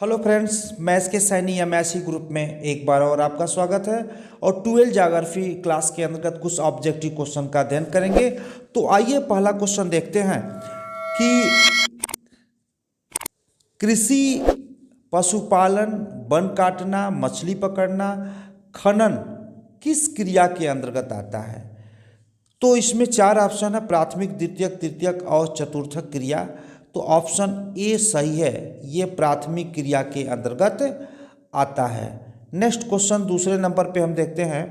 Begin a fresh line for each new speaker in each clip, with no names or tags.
Hello friends, maths के Saini MSc group में एक बार और आपका स्वागत है। और 12 ज्योग्राफी क्लास के अंतर्गत कुछ ऑब्जेक्टिव क्वेश्चन का अध्ययन करेंगे। तो आइए पहला क्वेश्चन देखते हैं कि कृषि, पशुपालन, वन काटना, मछली पकड़ना, खनन किस क्रिया के अंतर्गत आता है। तो इसमें चार ऑप्शन है, प्राथमिक, द्वितीयक, तृतीयक और चतुर्थक क्रिया। तो ऑप्शन ए सही है, ये प्राथमिक क्रिया के अंतर्गत आता है। नेक्स्ट क्वेश्चन दूसरे नंबर पे हम देखते हैं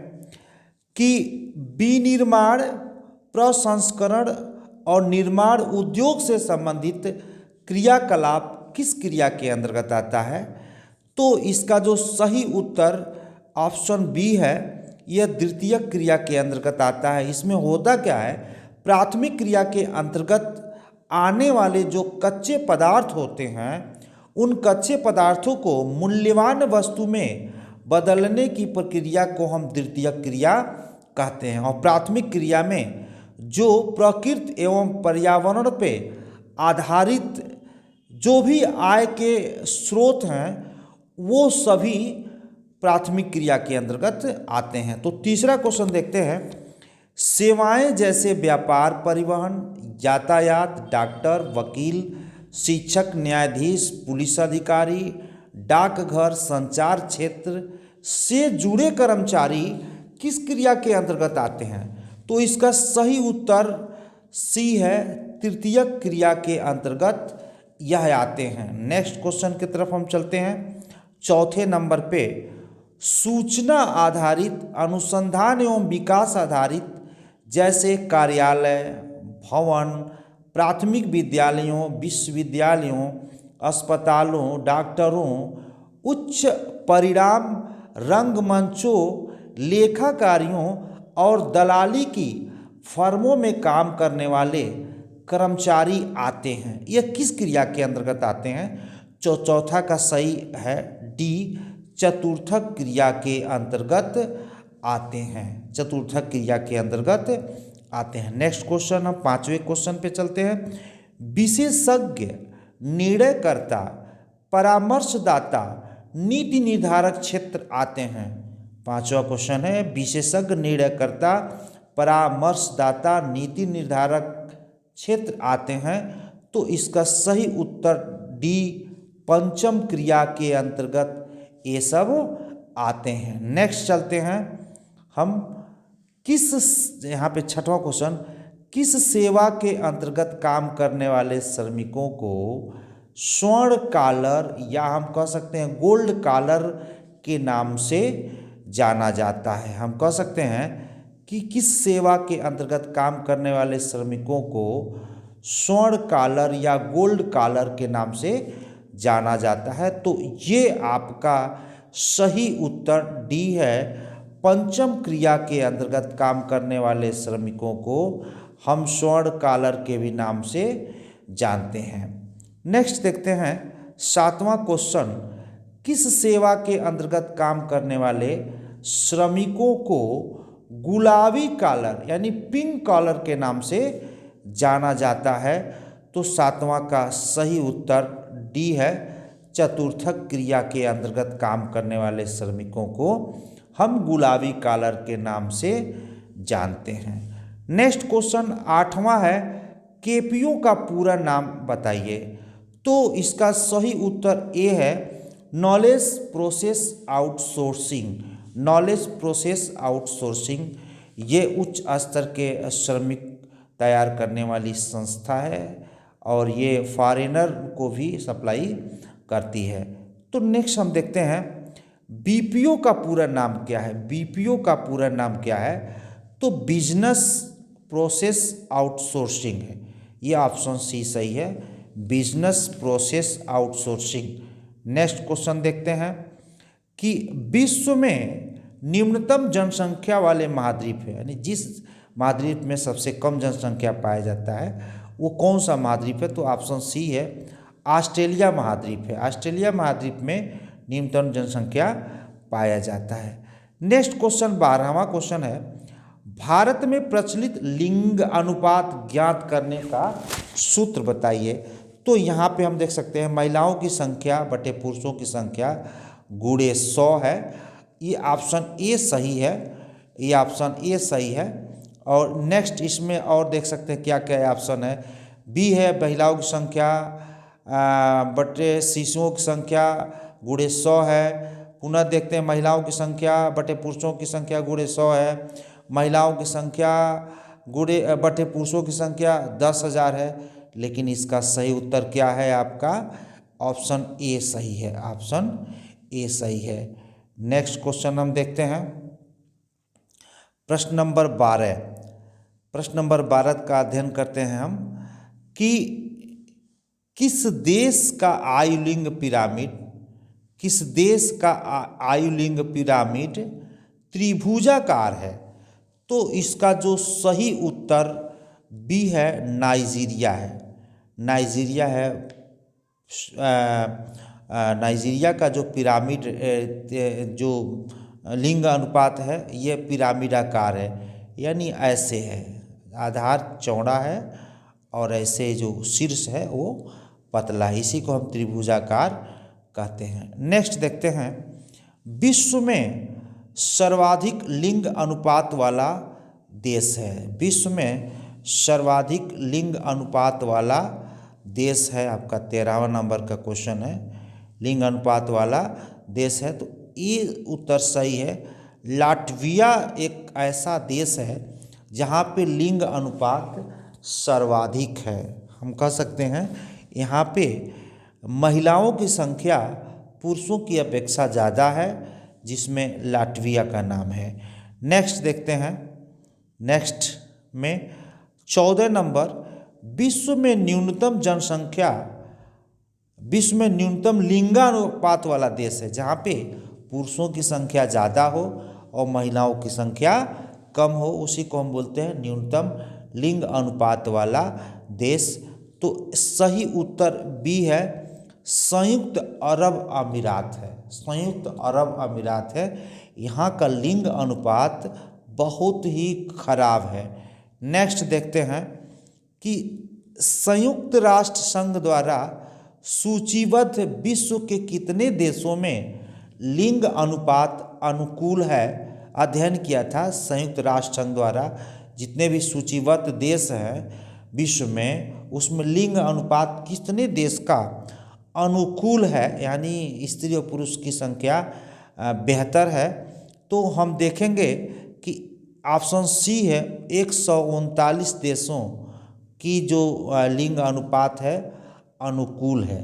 कि विनिर्माण, प्रसंस्करण और निर्माण उद्योग से संबंधित क्रियाकलाप किस क्रिया के अंतर्गत आता है। तो इसका जो सही उत्तर ऑप्शन बी है, यह द्वितीयक क्रिया के अंतर्गत आता है। इसमें होता क्या है, प्राथमिक क्रिया के अंतर्गत आने वाले जो कच्चे पदार्थ होते हैं, उन कच्चे पदार्थों को मूल्यवान वस्तु में बदलने की प्रक्रिया को हम द्वितीयक क्रिया कहते हैं। और प्राथमिक क्रिया में जो प्रकृति एवं पर्यावरण पे आधारित जो भी आय के स्रोत हैं, वो सभी प्राथमिक क्रिया के अंतर्गत आते हैं। तो तीसरा क्वेश्चन देखते हैं, सेवाएं जैसे व्यापार, परिवहन, यातायात, डॉक्टर, वकील, शिक्षक, न्यायाधीश, पुलिस अधिकारी, डाकघर, संचार क्षेत्र से जुड़े कर्मचारी किस क्रिया के अंतर्गत आते हैं। तो इसका सही उत्तर सी है, तृतीयक क्रिया के अंतर्गत यह आते हैं। नेक्स्ट क्वेश्चन की तरफ हम चलते हैं। चौथे नंबर पे सूचना आधारित, अनुसंधान एवं विकास आधारित जैसे कार्यालय, भवन, प्राथमिक विद्यालयों, विश्वविद्यालयों, अस्पतालों, डॉक्टरों, उच्च परिणाम, रंगमंचों, लेखाकारियों और दलाली की फर्मों में काम करने वाले कर्मचारी आते हैं। यह किस क्रिया के अंतर्गत आते हैं। चौथा का सही है डी, चतुर्थक क्रिया के अंतर्गत आते हैं। चतुर्थक क्रिया के अंतर्गत आते हैं। नेक्स्ट क्वेश्चन, हम पांचवें क्वेश्चन पे चलते हैं। विशेषज्ञ, निर्णयकर्ता, परामर्शदाता, नीति निर्धारक क्षेत्र आते हैं। पांचवा क्वेश्चन है, विशेषज्ञ, निर्णयकर्ता, परामर्शदाता, नीति निर्धारक क्षेत्र आते हैं। तो इसका सही उत्तर डी, पंचम क्रिया के अंतर्गत ये सब आते हैं। नेक्स्ट चलते हैं हम, किस, यहाँ पे छठवां क्वेश्चन, किस सेवा के अंतर्गत काम करने वाले श्रमिकों को स्वर्ण कॉलर या हम कह सकते हैं गोल्ड कॉलर के नाम से जाना जाता है। हम कह सकते हैं कि किस सेवा के अंतर्गत काम करने वाले श्रमिकों को स्वर्ण कॉलर या गोल्ड कॉलर के नाम से जाना जाता है। तो ये आपका सही उत्तर डी है, पंचम क्रिया के अंतर्गत काम करने वाले श्रमिकों को हम स्वर्ण कॉलर के भी नाम से जानते हैं। नेक्स्ट देखते हैं सातवां क्वेश्चन, किस सेवा के अंतर्गत काम करने वाले श्रमिकों को गुलाबी कॉलर यानी पिंक कॉलर के नाम से जाना जाता है। तो सातवां का सही उत्तर डी है, चतुर्थक क्रिया के अंतर्गत काम करने वाले श्रमिकों को हम गुलाबी कॉलर के नाम से जानते हैं। नेक्स्ट क्वेश्चन आठवां है, केपीओ का पूरा नाम बताइए। तो इसका सही उत्तर ए है, knowledge process outsourcing. Knowledge process outsourcing ये उच्च स्तर के श्रमिक तैयार करने वाली संस्था है और ये फॉरेनर को भी सप्लाई करती है। तो नेक्स्ट हम देखते हैं, बीपीओ का पूरा नाम क्या है। बीपीओ का पूरा नाम क्या है। तो बिजनेस प्रोसेस आउटसोर्सिंग है। ये ऑप्शन सी सही है, business process outsourcing. Next question देखते हैं कि विश्व में निम्नतम जनसंख्या वाले महाद्वीप है, यानी जिस महाद्वीप में सबसे कम जनसंख्या पाया जाता है वो कौन सा महाद्वीप है। तो ऑप्शन सी है, ऑस्ट्रेलिया महाद्वीप है। ऑस्ट्रेलिया महाद्वीप में निम्नतम जनसंख्या पाया जाता है। नेक्स्ट क्वेश्चन 12वां क्वेश्चन है, भारत में प्रचलित लिंग अनुपात ज्ञात करने का सूत्र बताइए। तो यहाँ पे हम देख सकते हैं महिलाओं की संख्या बटे पुरुषों की संख्या गुणे 100 है। ये ऑप्शन ए सही है, ये ऑप्शन ए सही है। और नेक्स्ट इसमें और देख सकते हैं क्या क्या ऑप्शन है। बी है महिलाओं की संख्या बटे शिशुओं की संख्या गुणे 100 है। पुनः देखते हैं महिलाओं की संख्या बटे पुरुषों की संख्या गुणे 100 है। महिलाओं की संख्या गुणे बटे पुरुषों की संख्या 10,000 है। लेकिन इसका सही उत्तर क्या है आपका? ऑप्शन ए सही है, ऑप्शन ए सही है। नेक्स्ट क्वेश्चन हम देखते हैं प्रश्न नंबर 12। प्रश्न नंबर 12 का अध्ययन करते हैं हम कि किस देश का आयुलिंग पिरामिड, किस देश का आयुलिंग पिरामिड त्रिभुजाकार है? तो इसका जो सही उत्तर बी है, नाइजीरिया है। नाइजीरिया है। नाइजीरिया का जो पिरामिड जो लिंग अनुपात है ये पिरामिडाकार है, यानी ऐसे है, आधार चौड़ा है और ऐसे जो शीर्ष है वो पतला है, इसी को हम त्रिभुजाकार कहते हैं। नेक्स्ट देखते हैं विश्व में सर्वाधिक लिंग अनुपात वाला देश है। विश्व में सर्वाधिक लिंग अनुपात वाला देश है, आपका 13वां नंबर का क्वेश्चन है। लिंग अनुपात वाला देश है तो ये उत्तर सही है। लाटविया एक ऐसा देश है जहाँ पे लिंग अनुपात सर्वाधिक है। हम कह सकते हैं यहाँ पे महिलाओं की संख्या पुरुषों की अपेक्षा ज़्यादा है, जिसमें लाटविया का नाम है। नेक्स्ट देखते हैं, नेक्स्ट में 14 नंबर विश्व में न्यूनतम जनसंख्या, विश्व में न्यूनतम लिंगानुपात वाला देश है जहाँ पे पुरुषों की संख्या ज़्यादा हो और महिलाओं की संख्या कम हो, उसी को हम बोलते हैं न्यूनतम लिंग अनुपात वाला देश। तो सही उत्तर बी है, संयुक्त अरब अमीरात है। संयुक्त अरब अमीरात है। यहाँ का लिंग अनुपात बहुत ही खराब है। नेक्स्ट देखते हैं कि संयुक्त राष्ट्र संघ द्वारा सूचीबद्ध विश्व के कितने देशों में लिंग अनुपात अनुकूल है अध्ययन किया था। संयुक्त राष्ट्र संघ द्वारा जितने भी सूचीबद्ध देश हैं विश्व में, उसमें लिंग अनुपात कितने देश का अनुकूल है, यानी स्त्री और पुरुष की संख्या बेहतर है। तो हम देखेंगे कि ऑप्शन सी है, 139 देशों की जो लिंग अनुपात है अनुकूल है।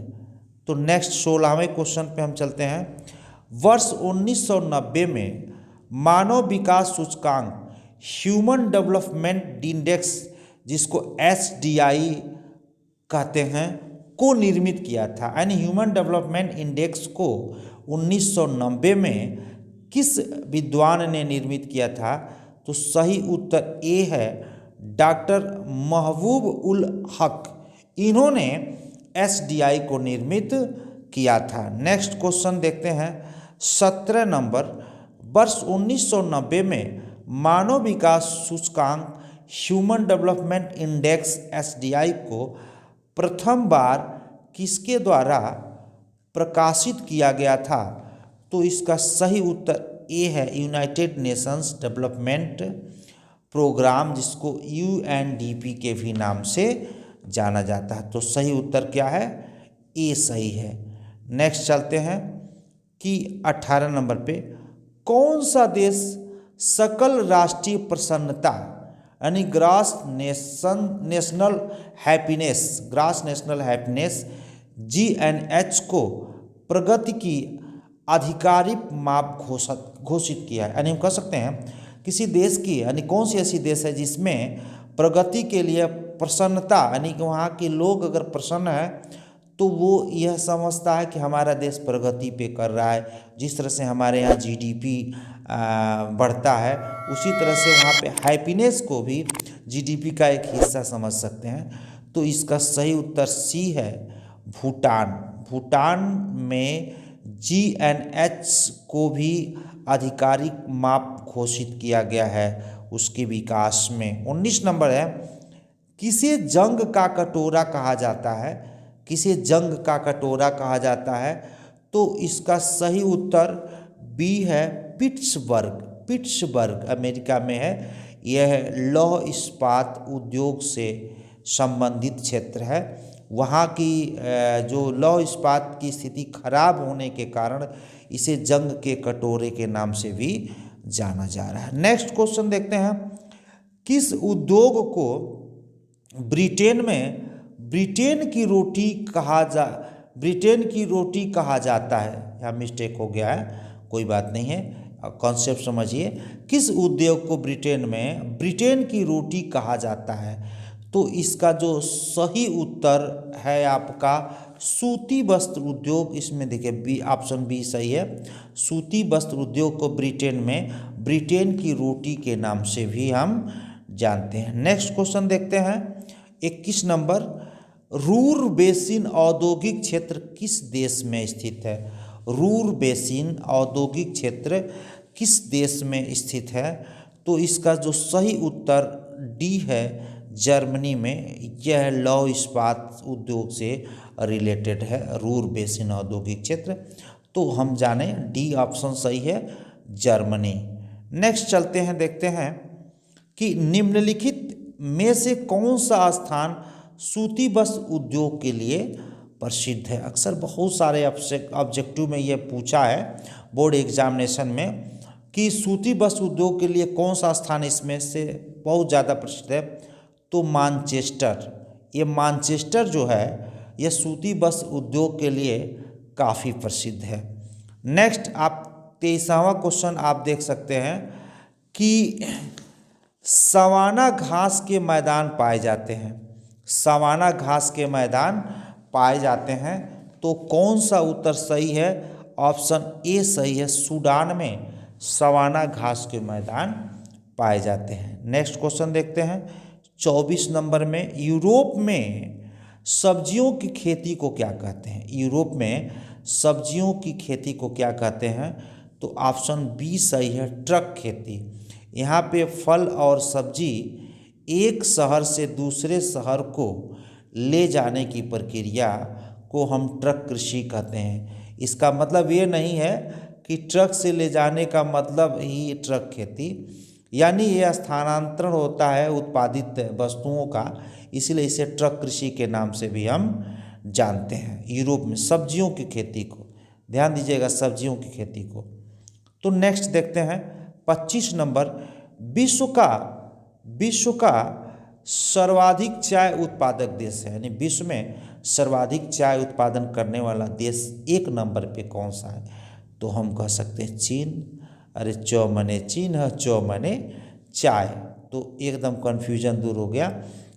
तो नेक्स्ट 16वें क्वेश्चन पे हम चलते हैं। वर्ष 1990 में मानव विकास सूचकांक ह्यूमन डेवलपमेंट इंडेक्स, जिसको SDI कहते हैं, को निर्मित किया था। यानी ह्यूमन डेवलपमेंट इंडेक्स को 1990 में किस विद्वान ने निर्मित किया था? तो सही उत्तर ए है, डॉक्टर महबूब उल हक। इन्होंने SDI को निर्मित किया था। नेक्स्ट क्वेश्चन देखते हैं 17 नंबर। वर्ष 1990 में मानव विकास सूचकांक ह्यूमन डेवलपमेंट इंडेक्स SDI को प्रथम बार किसके द्वारा प्रकाशित किया गया था? तो इसका सही उत्तर ए है, यूनाइटेड नेशंस डेवलपमेंट प्रोग्राम, जिसको UNDP के भी नाम से जाना जाता है। तो सही उत्तर क्या है? ए सही है। नेक्स्ट चलते हैं कि 18 नंबर पे कौन सा देश सकल राष्ट्रीय प्रसन्नता यानी ग्रास नेशनल हैप्पीनेस GNH को प्रगति की आधिकारिक माप घोषित किया है। यानी हम कह सकते हैं किसी देश की, यानी कौन सी ऐसी देश है जिसमें प्रगति के लिए प्रसन्नता, यानी कि वहाँ के लोग अगर प्रसन्न है तो वो यह समझता है कि हमारा देश प्रगति पे कर रहा है। जिस तरह से हमारे यहाँ GDP बढ़ता है, उसी तरह से वहाँ पे हैप्पीनेस को भी GDP का एक हिस्सा समझ सकते हैं। तो इसका सही उत्तर सी है, भूटान। भूटान में GNH को भी आधिकारिक माप घोषित किया गया है उसके विकास में। 19 नंबर है, किसे जंग का कटोरा कहा जाता है? किसे जंग का कटोरा कहा जाता है? तो इसका सही उत्तर बी है पिट्सबर्ग। पिट्सबर्ग अमेरिका में है। यह लौह इस्पात उद्योग से संबंधित क्षेत्र है। वहाँ की जो लौह इस्पात की स्थिति खराब होने के कारण इसे जंग के कटोरे के नाम से भी जाना जा रहा है। नेक्स्ट क्वेश्चन देखते हैं, किस उद्योग को ब्रिटेन में ब्रिटेन की रोटी कहा जाता है? यहाँ मिस्टेक हो गया है, कोई बात नहीं है, कॉन्सेप्ट समझिए। किस उद्योग को ब्रिटेन में ब्रिटेन की रोटी कहा जाता है? तो इसका जो सही उत्तर है आपका सूती वस्त्र उद्योग। इसमें देखिए बी, ऑप्शन बी सही है। सूती वस्त्र उद्योग को ब्रिटेन में ब्रिटेन की रोटी के नाम से भी हम जानते हैं। नेक्स्ट क्वेश्चन देखते हैं 21 नंबर, रूर बेसिन औद्योगिक क्षेत्र किस देश में स्थित है? रूर बेसिन औद्योगिक क्षेत्र किस देश में स्थित है? तो इसका जो सही उत्तर डी है, जर्मनी में। यह लौह इस्पात उद्योग से रिलेटेड है, रूर बेसिन औद्योगिक क्षेत्र। तो हम जाने डी ऑप्शन सही है, जर्मनी। नेक्स्ट चलते हैं, देखते हैं कि निम्नलिखित में से कौन सा स्थान सूती वस्त्र उद्योग के लिए प्रसिद्ध है? अक्सर बहुत सारे ऑब्जेक्टिव में यह पूछा है बोर्ड एग्जामिनेशन में कि सूती वस्त्र उद्योग के लिए कौन सा स्थान इसमें से बहुत ज़्यादा प्रसिद्ध है? तो मैनचेस्टर। ये मैनचेस्टर जो है यह सूती वस्त्र उद्योग के लिए काफ़ी प्रसिद्ध है। नेक्स्ट आप 23वां क्वेश्चन आप देख सकते हैं कि सवाना घास के मैदान पाए जाते हैं। सवाना घास के मैदान पाए जाते हैं, तो कौन सा उत्तर सही है? ऑप्शन ए सही है, सूडान में सवाना घास के मैदान पाए जाते हैं। नेक्स्ट क्वेश्चन देखते हैं 24 नंबर में, यूरोप में सब्जियों की खेती को क्या कहते हैं? यूरोप में सब्जियों की खेती को क्या कहते हैं? तो ऑप्शन बी सही है, ट्रक खेती। यहाँ पे फल और सब्जी एक शहर से दूसरे शहर को ले जाने की प्रक्रिया को हम ट्रक कृषि कहते हैं। इसका मतलब ये नहीं है कि ट्रक से ले जाने का मतलब ही ट्रक खेती, यानी यह स्थानांतरण होता है उत्पादित वस्तुओं का, इसलिए इसे ट्रक कृषि के नाम से भी हम जानते हैं। यूरोप में सब्जियों की खेती को, ध्यान दीजिएगा, सब्जियों की खेती को। तो नेक्स्ट देखते हैं 25 नंबर, विश्व का सर्वाधिक चाय उत्पादक देश है, यानी विश्व में सर्वाधिक चाय उत्पादन करने वाला देश 1 नंबर पे कौन सा है? तो हम कह सकते हैं चीन। अरे चौ मने चीन है, चौ मने चाय, तो एकदम कन्फ्यूजन दूर हो गया।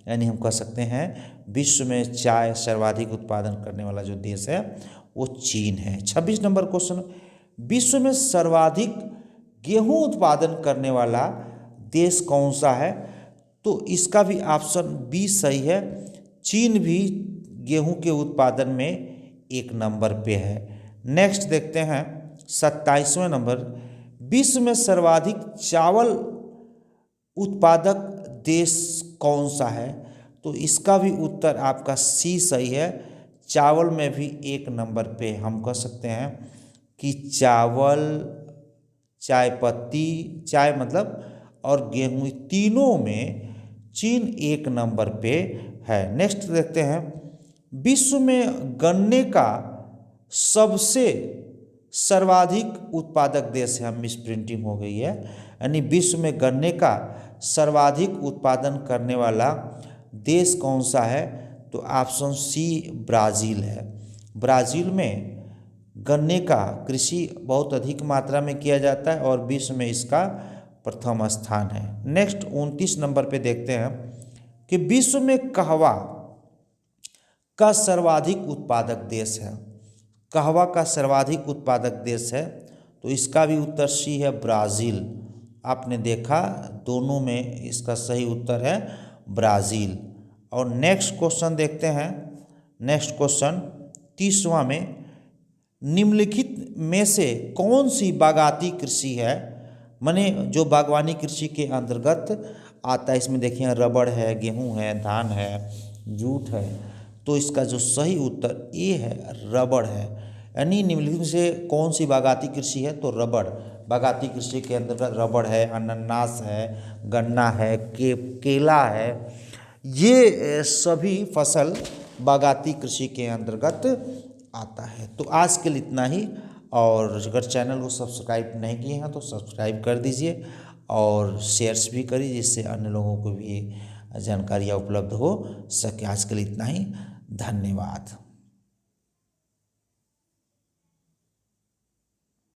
यानी हम कह सकते हैं विश्व में चाय सर्वाधिक उत्पादन करने वाला जो देश है वो चीन है। 26 नंबर क्वेश्चन, विश्व में सर्वाधिक गेहूं उत्पादन करने वाला देश कौन सा है? तो इसका भी ऑप्शन बी सही है, चीन भी गेहूं के उत्पादन में 1 नंबर पे है। नेक्स्ट देखते हैं 27वें नंबर, विश्व में सर्वाधिक चावल उत्पादक देश कौन सा है? तो इसका भी उत्तर आपका सी सही है, चावल में भी 1 नंबर पे हम कह सकते हैं कि चावल, चाय पत्ती, चाय मतलब और गेहूं, तीनों में चीन 1 नंबर पे है। नेक्स्ट देखते हैं, विश्व में गन्ने का सबसे सर्वाधिक उत्पादक देश है, मिस प्रिंटिंग हो गई है, यानी विश्व में गन्ने का सर्वाधिक उत्पादन करने वाला देश कौन सा है? तो ऑप्शन सी ब्राज़ील है। ब्राज़ील में गन्ने का कृषि बहुत अधिक मात्रा में किया जाता है और विश्व में इसका प्रथम स्थान है। नेक्स्ट 29 नंबर पे देखते हैं कि विश्व में कहवा का सर्वाधिक उत्पादक देश है। कहवा का सर्वाधिक उत्पादक देश है, तो इसका भी उत्तर सी है, ब्राज़ील। आपने देखा दोनों में इसका सही उत्तर है ब्राज़ील। और नेक्स्ट क्वेश्चन देखते हैं, नेक्स्ट क्वेश्चन 30वां में, निम्नलिखित में से कौन सी बागाती कृषि है? माने जो बागवानी कृषि के अंतर्गत आता है। इसमें देखिए रबड़ है, गेहूं है, धान है, जूट है, तो इसका जो सही उत्तर ए है रबड़ है। यानी निम्नलिखित में से कौन सी बागाती कृषि है, तो रबड़। बागाती कृषि के अंतर्गत रबड़ है, अनानास है, गन्ना है, केला है, ये सभी फसल बागाती कृषि के अंतर्गत आता है। तो आज के लिए इतना ही, और अगर चैनल को सब्सक्राइब नहीं किए हैं तो सब्सक्राइब कर दीजिए और शेयर्स भी करिए, जिससे अन्य लोगों को भी जानकारियाँ उपलब्ध हो सके। आज के लिए इतना ही, धन्यवाद।